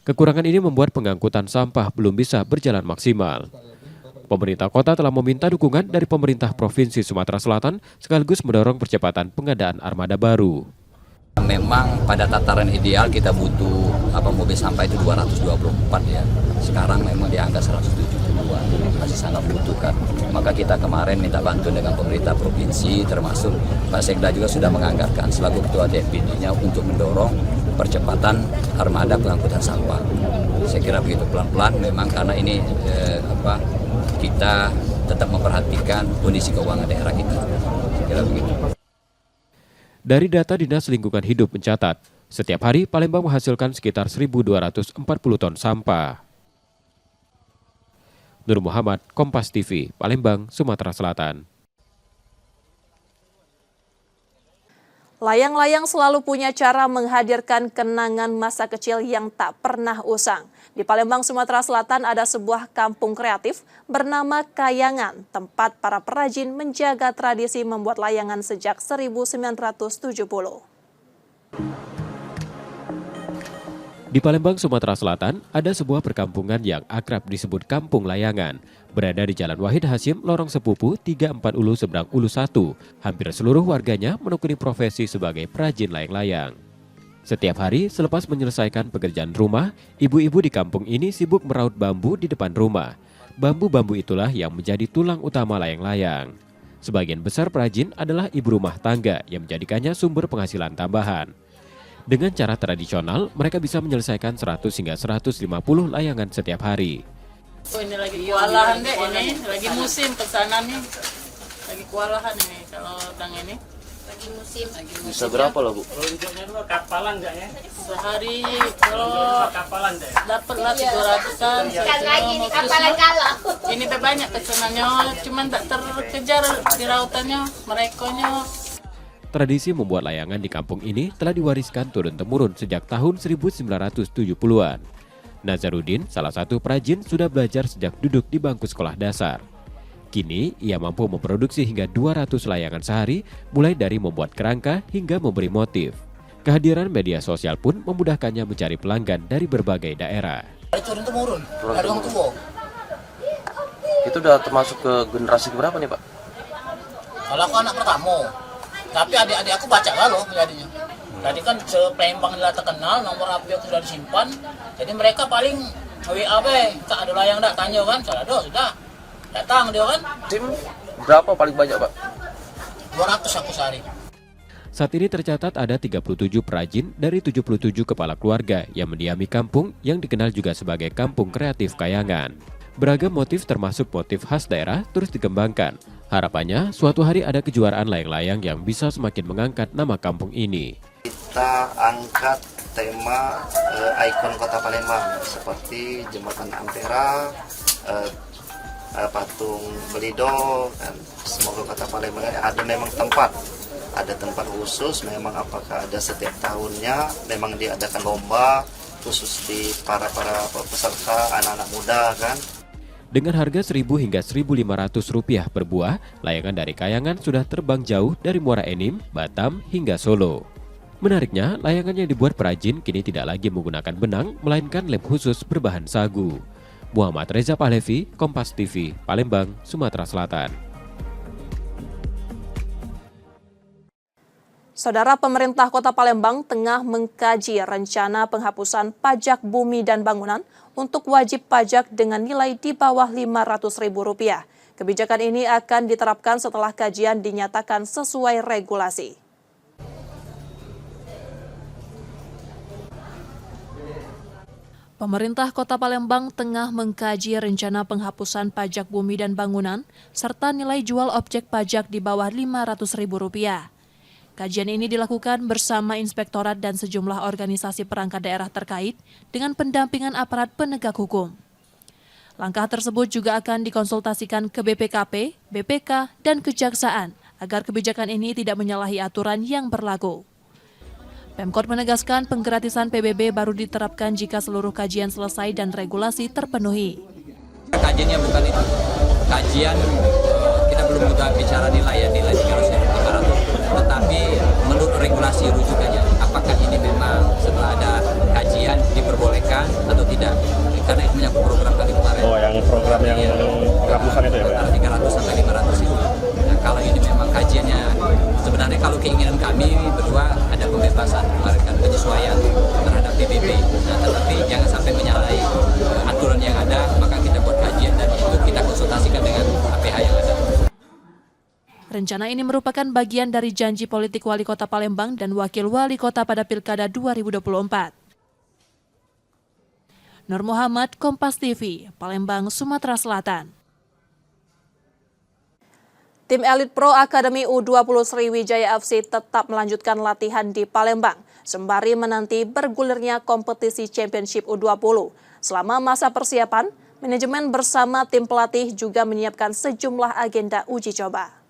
Kekurangan ini membuat pengangkutan sampah belum bisa berjalan maksimal. Pemerintah kota telah meminta dukungan dari pemerintah Provinsi Sumatera Selatan sekaligus mendorong percepatan pengadaan armada baru. Memang pada tataran ideal kita butuh mobil sampah itu 224 ya. Sekarang memang di angka 172, masih sangat membutuhkan. Maka kita kemarin minta bantuan dengan pemerintah provinsi, termasuk Pak Sekda juga sudah menganggarkan selaku ketua DPD-nya untuk mendorong percepatan armada pengangkutan sampah. Saya kira begitu pelan-pelan memang karena ini kita tetap memperhatikan kondisi keuangan daerah kita. Saya kira begitu. Dari data Dinas Lingkungan Hidup mencatat, setiap hari Palembang menghasilkan sekitar 1.240 ton sampah. Nur Muhammad, Kompas TV, Palembang, Sumatera Selatan. Layang-layang selalu punya cara menghadirkan kenangan masa kecil yang tak pernah usang. Di Palembang, Sumatera Selatan ada sebuah kampung kreatif bernama Kayangan, tempat para perajin menjaga tradisi membuat layangan sejak 1970. Di Palembang, Sumatera Selatan, ada sebuah perkampungan yang akrab disebut Kampung Layangan. Berada di Jalan Wahid Hasyim, Lorong Sepupu, 34 Ulu, Seberang Ulu 1. Hampir seluruh warganya menekuni profesi sebagai perajin layang-layang. Setiap hari, selepas menyelesaikan pekerjaan rumah, ibu-ibu di kampung ini sibuk meraut bambu di depan rumah. Bambu-bambu itulah yang menjadi tulang utama layang-layang. Sebagian besar perajin adalah ibu rumah tangga yang menjadikannya sumber penghasilan tambahan. Dengan cara tradisional, mereka bisa menyelesaikan 100 hingga 150 layangan setiap hari. Oh, ini lagi kewalahan deh, ini lagi musim pesanan nih. Lagi kewalahan ini kalau tang ini. lagi musim. Bisa berapa lah Bu? Kapalan enggak ya? Sehari kalau dapatlah 300-an. Ini banyak pesanannya, cuman tak terkejar di rautannya, merekonya. Tradisi membuat layangan di kampung ini telah diwariskan turun-temurun sejak tahun 1970-an. Nazarudin, salah satu perajin, sudah belajar sejak duduk di bangku sekolah dasar. Kini, ia mampu memproduksi hingga 200 layangan sehari, mulai dari membuat kerangka hingga memberi motif. Kehadiran media sosial pun memudahkannya mencari pelanggan dari berbagai daerah. Turun-temurun, dari orang tua. Itu udah termasuk ke generasi berapa nih Pak? Kalau aku anak pertama, tapi adik-adik aku baca lah loh jadinya. Tadi kan sepelembang nila terkenal, nomor HP aku sudah disimpan. Jadi mereka paling WA tak ada layang tak tanya kan, salah sudah. Datang dia kan. Tim berapa paling banyak Pak? 200 aku sehari. Saat ini tercatat ada 37 perajin dari 77 kepala keluarga yang mendiami kampung yang dikenal juga sebagai Kampung Kreatif Kayangan. Beragam motif termasuk motif khas daerah terus dikembangkan. Harapannya suatu hari ada kejuaraan layang-layang yang bisa semakin mengangkat nama kampung ini. Kita angkat tema ikon Kota Palembang seperti Jembatan Ampera, patung Belido, dan semoga Kota Palembang ada memang ada tempat khusus, memang apakah ada setiap tahunnya, memang diadakan lomba khusus di para peserta anak-anak muda kan. Dengan harga Rp1.000 hingga Rp1.500 per buah, layangan dari Kayangan sudah terbang jauh dari Muara Enim, Batam hingga Solo. Menariknya, layangan yang dibuat perajin kini tidak lagi menggunakan benang, melainkan lem khusus berbahan sagu. Muhammad Reza Pahlevi, Kompas TV, Palembang, Sumatera Selatan. Saudara, pemerintah Kota Palembang tengah mengkaji rencana penghapusan pajak bumi dan bangunan untuk wajib pajak dengan nilai di bawah Rp500.000. Kebijakan ini akan diterapkan setelah kajian dinyatakan sesuai regulasi. Pemerintah Kota Palembang tengah mengkaji rencana penghapusan pajak bumi dan bangunan serta nilai jual objek pajak di bawah Rp500.000. Kajian ini dilakukan bersama Inspektorat dan sejumlah organisasi perangkat daerah terkait dengan pendampingan aparat penegak hukum. Langkah tersebut juga akan dikonsultasikan ke BPKP, BPK, dan Kejaksaan agar kebijakan ini tidak menyalahi aturan yang berlaku. Pemkot menegaskan penggratisan PBB baru diterapkan jika seluruh kajian selesai dan regulasi terpenuhi. Kajiannya bukan itu. Kajian kita belum mudah bicara nilai 300-500. Tetapi menurut regulasi rujukannya, apakah ini memang setelah ada kajian diperbolehkan atau tidak? Karena itu menyangkut program kami kemarin. Oh, yang program yang penghapusan itu ya Pak? Antara 300 sampai 500 itu. Nah, kalau ini memang kajiannya, sebenarnya kalau keinginan kami berdua ada pembebasan, kemarin penyesuaian terhadap PBB. Nah, tetapi jangan sampai menyalahi aturan yang ada, maka kita buat kajian dan itu kita konsultasikan dengan APH yang ada. Rencana ini merupakan bagian dari janji politik Wali Kota Palembang dan Wakil Wali Kota pada Pilkada 2024. Nur Muhammad, Kompas TV, Palembang, Sumatera Selatan. Tim elit Pro Akademi U20 Sriwijaya FC tetap melanjutkan latihan di Palembang, sembari menanti bergulirnya kompetisi Championship U20. Selama masa persiapan, manajemen bersama tim pelatih juga menyiapkan sejumlah agenda uji coba.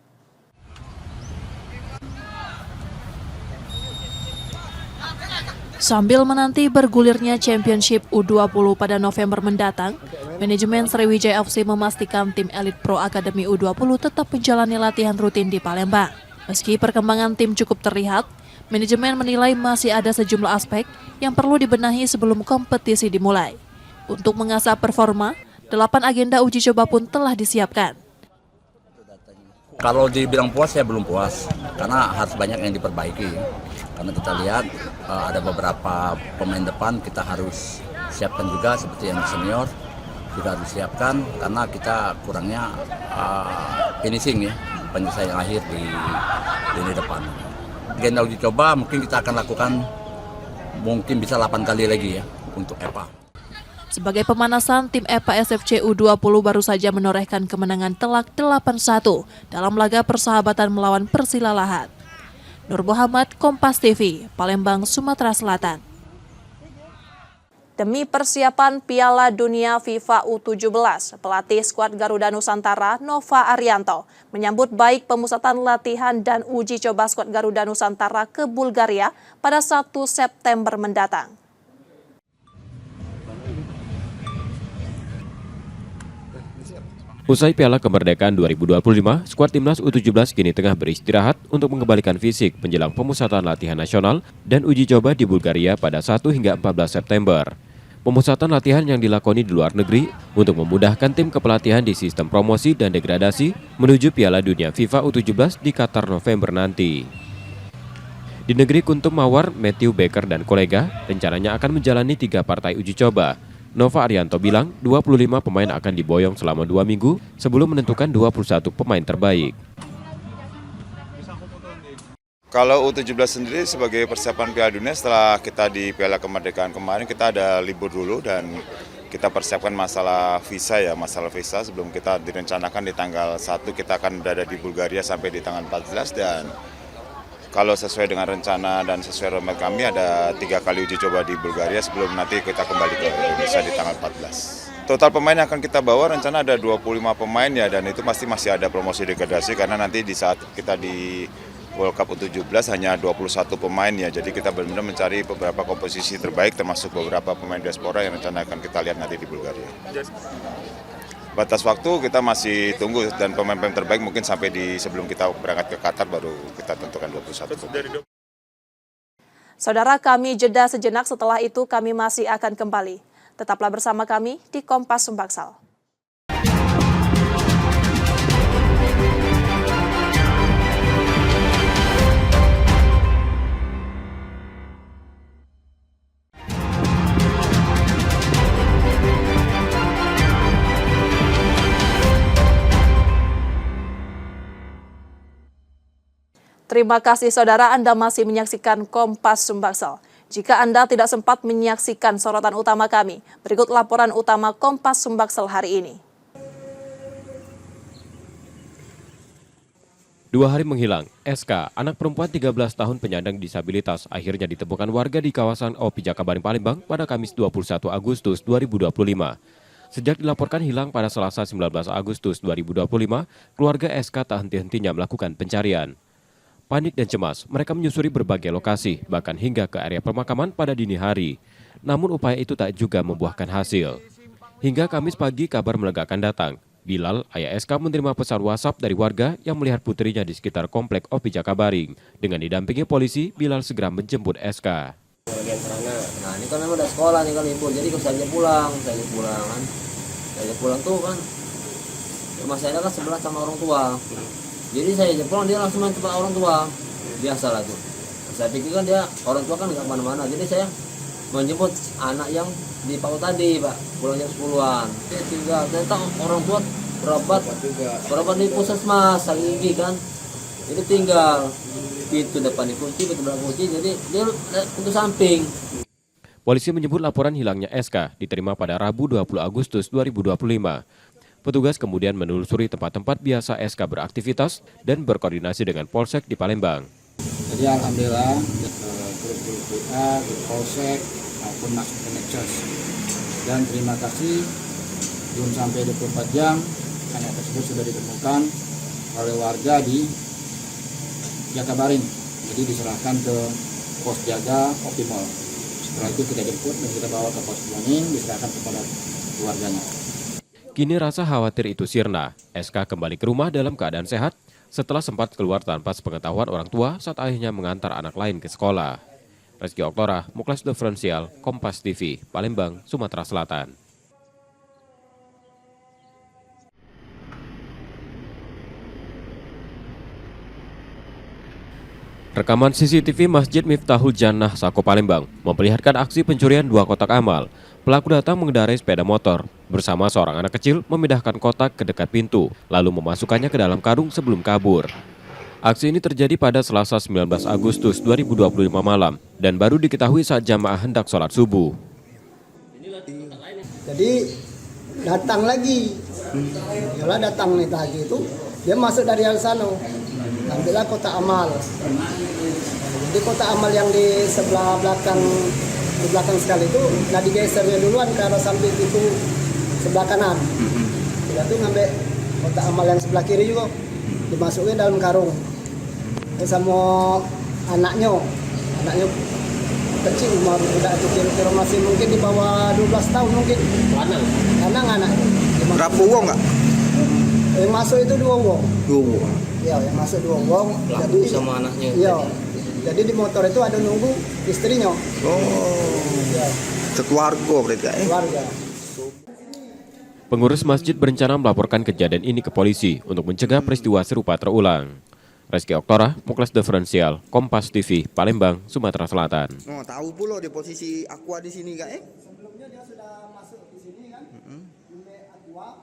Sambil menanti bergulirnya Championship U20 pada November mendatang, manajemen Sriwijaya FC memastikan tim elit Pro Akademi U20 tetap menjalani latihan rutin di Palembang. Meski perkembangan tim cukup terlihat, manajemen menilai masih ada sejumlah aspek yang perlu dibenahi sebelum kompetisi dimulai. Untuk mengasah performa, 8 agenda uji coba pun telah disiapkan. Kalau dibilang puas, saya belum puas, karena harus banyak yang diperbaiki. Karena kita lihat ada beberapa pemain depan kita harus siapkan juga, seperti yang senior juga harus siapkan, karena kita kurangnya finishing ya, penyelesaian akhir di lini depan. Agenda uji coba mungkin kita akan lakukan mungkin bisa 8 kali lagi ya untuk EPA. Sebagai pemanasan, tim EPA SFC U20 baru saja menorehkan kemenangan telak 8-1 dalam laga persahabatan melawan Persila Lahat. Nur Muhammad, Kompas TV, Palembang, Sumatera Selatan. Demi persiapan Piala Dunia FIFA U17, pelatih skuad Garuda Nusantara Nova Arianto menyambut baik pemusatan latihan dan uji coba skuad Garuda Nusantara ke Bulgaria pada 1 September mendatang. Usai Piala Kemerdekaan 2025, skuad Timnas U17 kini tengah beristirahat untuk mengembalikan fisik menjelang pemusatan latihan nasional dan uji coba di Bulgaria pada 1 hingga 14 September. Pemusatan latihan yang dilakoni di luar negeri untuk memudahkan tim kepelatihan di sistem promosi dan degradasi menuju Piala Dunia FIFA U17 di Qatar November nanti. Di negeri Kuntum Mawar, Matthew Baker dan kolega rencananya akan menjalani 3 partai uji coba. Nova Arianto bilang 25 pemain akan diboyong selama 2 minggu sebelum menentukan 21 pemain terbaik. Kalau U17 sendiri sebagai persiapan Piala Dunia, setelah kita di Piala Kemerdekaan kemarin kita ada libur dulu dan kita persiapkan masalah visa sebelum kita direncanakan di tanggal 1 kita akan berada di Bulgaria sampai di tanggal 14 dan kalau sesuai dengan rencana dan sesuai roadmap kami ada 3 kali uji coba di Bulgaria sebelum nanti kita kembali ke Indonesia di tanggal 14. Total pemain yang akan kita bawa rencana ada 25 pemain ya dan itu masih ada promosi degradasi karena nanti di saat kita di World Cup U17 hanya 21 pemain ya. Jadi kita benar-benar mencari beberapa komposisi terbaik termasuk beberapa pemain diaspora yang rencana akan kita lihat nanti di Bulgaria. Batas waktu kita masih tunggu dan pemain-pemain terbaik mungkin sampai sebelum kita berangkat ke Qatar baru kita tentukan 21. Saudara, kami jeda sejenak, setelah itu kami masih akan kembali. Tetaplah bersama kami di Kompas Sumbaksal. Terima kasih saudara, Anda masih menyaksikan Kompas Sumbaksal. Jika Anda tidak sempat menyaksikan sorotan utama kami, berikut laporan utama Kompas Sumbaksal hari ini. 2 hari menghilang, SK, anak perempuan 13 tahun penyandang disabilitas, akhirnya ditemukan warga di kawasan OP Jakabaring, Palembang pada Kamis 21 Agustus 2025. Sejak dilaporkan hilang pada Selasa 19 Agustus 2025, keluarga SK tak henti-hentinya melakukan pencarian. Panik dan cemas, mereka menyusuri berbagai lokasi, bahkan hingga ke area pemakaman pada dini hari. Namun upaya itu tak juga membuahkan hasil. Hingga Kamis pagi kabar melegakan datang. Bilal, ayah SK, menerima pesan WhatsApp dari warga yang melihat putrinya di sekitar komplek OP Jakabaring. Dengan didampingi polisi, Bilal segera menjemput SK. Nah ini kan memang udah sekolah nih kan libur, jadi saya pulang kan. Saya pulang tuh kan, rumah saya kan sebelah sama orang tua. Jadi saya pulang dia langsung main tempat orang tua, biasa lah tuh. Saya pikir kan dia orang tua kan nggak kemana-mana, jadi saya menjemput anak yang di PAUD tadi Pak, pulang jam 10-an. Dia tinggal, saya tahu orang tua berobat di puskesmas, Salinggi kan. Jadi tinggal, pintu depan dikunci, pintu belakang kunci, jadi dia pintu samping. Polisi menyebut laporan hilangnya SK diterima pada Rabu 20 Agustus 2025. Petugas kemudian menelusuri tempat-tempat biasa SK beraktivitas dan berkoordinasi dengan Polsek di Palembang. Jadi alhamdulillah grup WA, grup Polsek maupun masuk ke medsos. Dan terima kasih belum sampai 24 jam anak tersebut sudah ditemukan oleh warga di Jakabaring. Jadi diserahkan ke pos jaga Optimal. Setelah itu kita jemput dan kita bawa ke pos Kuning, diserahkan kepada keluarganya. Kini rasa khawatir itu sirna. SK kembali ke rumah dalam keadaan sehat setelah sempat keluar tanpa sepengetahuan orang tua saat ayahnya mengantar anak lain ke sekolah. Reski Oktora, Muklas Diferensial, Kompas TV, Palembang, Sumatera Selatan. Rekaman CCTV Masjid Miftahul Jannah, Sako, Palembang memperlihatkan aksi pencurian 2 kotak amal. Pelaku datang mengendarai sepeda motor bersama seorang anak kecil memindahkan kotak ke dekat pintu, lalu memasukkannya ke dalam karung sebelum kabur. Aksi ini terjadi pada Selasa 19 Agustus 2025 malam dan baru diketahui saat jamaah hendak sholat subuh. Jadi datang lagi, datang nih tadi itu, dia masuk dari Alsano. ambillah kotak amal. Jadi kotak amal yang di sebelah belakang, di belakang sekali itu, nah digesernya duluan ke arah samping itu sebelah kanan. Setelah itu ngambil kotak amal yang sebelah kiri juga, dimasukin dalam karung. Terus sama anaknya kecil, umur udah kira-kira masih mungkin di bawah 12 tahun mungkin. Lanang anaknya. Berapa uang nggak? Yang masuk itu 2 uang. 2 uang. Ya, yang masuk 2 uang. Pelaku Jadi sama anaknya. Iya. Jadi di motor itu ada nunggu istrinya. Ya. Sekeluarga berarti ya? Keluarga. Pengurus masjid berencana melaporkan kejadian ini ke polisi untuk mencegah peristiwa serupa terulang. Reski Oktora, Muklas Diferensial, Kompas TV, Palembang, Sumatera Selatan. Oh, tahu pula di posisi Aqua di sini kak? Sebelumnya dia sudah masuk di sini kan? Aqua.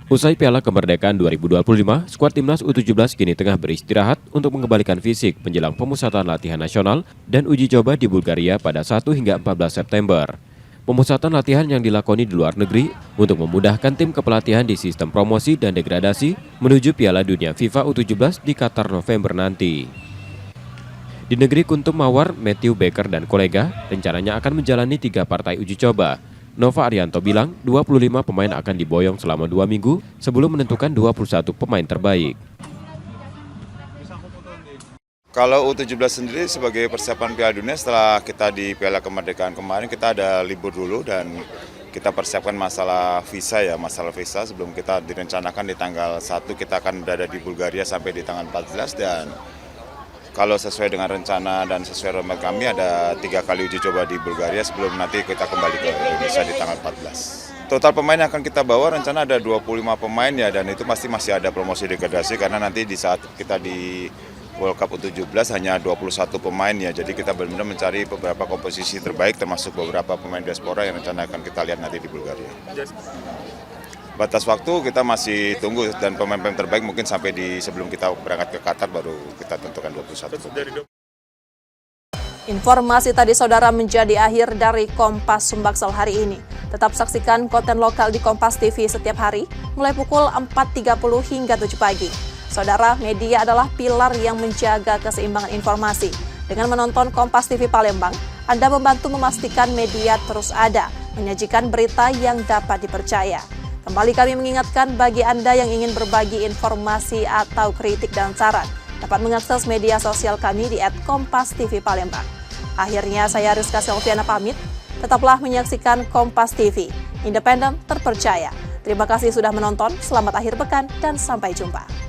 Usai Piala Kemerdekaan 2025, skuad Timnas U17 kini tengah beristirahat untuk mengembalikan fisik menjelang pemusatan latihan nasional dan uji coba di Bulgaria pada 1 hingga 14 September. Pemusatan latihan yang dilakoni di luar negeri untuk memudahkan tim kepelatihan di sistem promosi dan degradasi menuju Piala Dunia FIFA U17 di Qatar November nanti. Di negeri Kuntum Mawar, Matthew Baker dan kolega rencananya akan menjalani 3 partai uji coba. Nova Arianto bilang 25 pemain akan diboyong selama 2 minggu sebelum menentukan 21 pemain terbaik. Kalau U17 sendiri sebagai persiapan Piala Dunia, setelah kita di Piala Kemerdekaan kemarin kita ada libur dulu dan kita persiapkan masalah visa sebelum kita direncanakan di tanggal 1 kita akan berada di Bulgaria sampai di tanggal 14 dan kalau sesuai dengan rencana dan sesuai roadmap kami ada 3 kali uji coba di Bulgaria sebelum nanti kita kembali ke Indonesia di tanggal 14. Total pemain yang akan kita bawa rencana ada 25 pemain ya dan itu pasti masih ada promosi degradasi karena nanti di saat kita di World Cup U17 hanya 21 pemain ya, jadi kita benar-benar mencari beberapa komposisi terbaik termasuk beberapa pemain diaspora yang rencana akan kita lihat nanti di Bulgaria. Batas waktu kita masih tunggu dan pemain-pemain terbaik mungkin sampai di sebelum kita berangkat ke Qatar baru kita tentukan 21. Informasi tadi saudara menjadi akhir dari Kompas Sumbaksel hari ini. Tetap saksikan konten lokal di Kompas TV setiap hari mulai pukul 4.30 hingga 7 pagi. Saudara, media adalah pilar yang menjaga keseimbangan informasi. Dengan menonton Kompas TV Palembang, Anda membantu memastikan media terus ada, menyajikan berita yang dapat dipercaya. Kembali kami mengingatkan bagi Anda yang ingin berbagi informasi atau kritik dan saran, dapat mengakses media sosial kami di @kompas.tv Palembang. Akhirnya saya Rizka Selviana pamit, tetaplah menyaksikan Kompas TV, independen terpercaya. Terima kasih sudah menonton, selamat akhir pekan dan sampai jumpa.